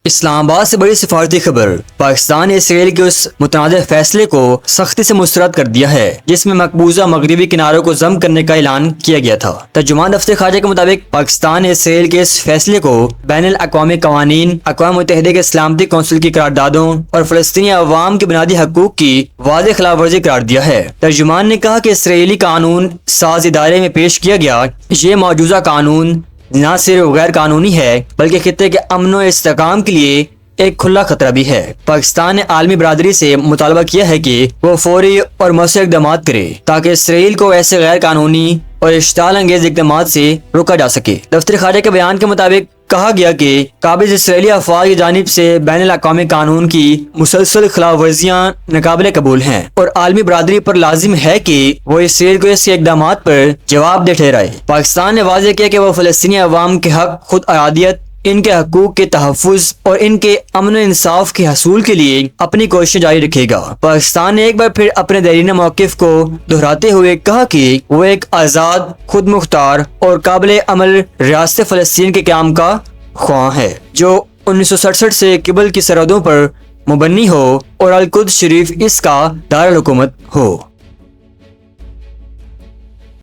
اسلام آباد سے بڑی سفارتی خبر۔ پاکستان نے اسرائیل کے اس متنازع فیصلے کو سختی سے مسترد کر دیا ہے جس میں مقبوضہ مغربی کناروں کو ضم کرنے کا اعلان کیا گیا تھا۔ ترجمان دفتر خارجہ کے مطابق پاکستان نے اسرائیل کے اس فیصلے کو بین الاقوامی قوانین، اقوام متحدہ کے سلامتی کونسل کی قراردادوں اور فلسطینی عوام کے بنیادی حقوق کی واضح خلاف ورزی قرار دیا ہے۔ ترجمان نے کہا کہ اسرائیلی قانون ساز ادارے میں پیش کیا گیا یہ موجودہ قانون نہ صرف غیر قانونی ہے بلکہ خطے کے امن و استحکام کے لیے ایک کھلا خطرہ بھی ہے۔ پاکستان نے عالمی برادری سے مطالبہ کیا ہے کہ وہ فوری اور مؤثر اقدامات کرے تاکہ اسرائیل کو ایسے غیر قانونی اور اشتعال انگیز اقدامات سے روکا جا سکے۔ دفتر خارجہ کے بیان کے مطابق کہا گیا کہ قابض اسرائیلی افواج کی جانب سے بین الاقوامی قانون کی مسلسل خلاف ورزیاں ناقابل قبول ہیں اور عالمی برادری پر لازم ہے کہ وہ اسرائیل کو اس کے اقدامات پر جواب دہ ٹھہرائے۔ پاکستان نے واضح کیا کہ وہ فلسطینی عوام کے حق خود ارادیت، ان کے حقوق کے تحفظ اور ان کے امن و انصاف کے حصول کے لیے اپنی کوششیں جاری رکھے گا۔ پاکستان نے ایک بار پھر اپنے دیرینہ موقف کو دہراتے ہوئے کہا کہ وہ ایک آزاد، خود مختار اور قابل عمل ریاست فلسطین کے قیام کا خواہاں ہے جو 1967 سے قبل کی سرحدوں پر مبنی ہو اور القدس شریف اس کا دارالحکومت ہو۔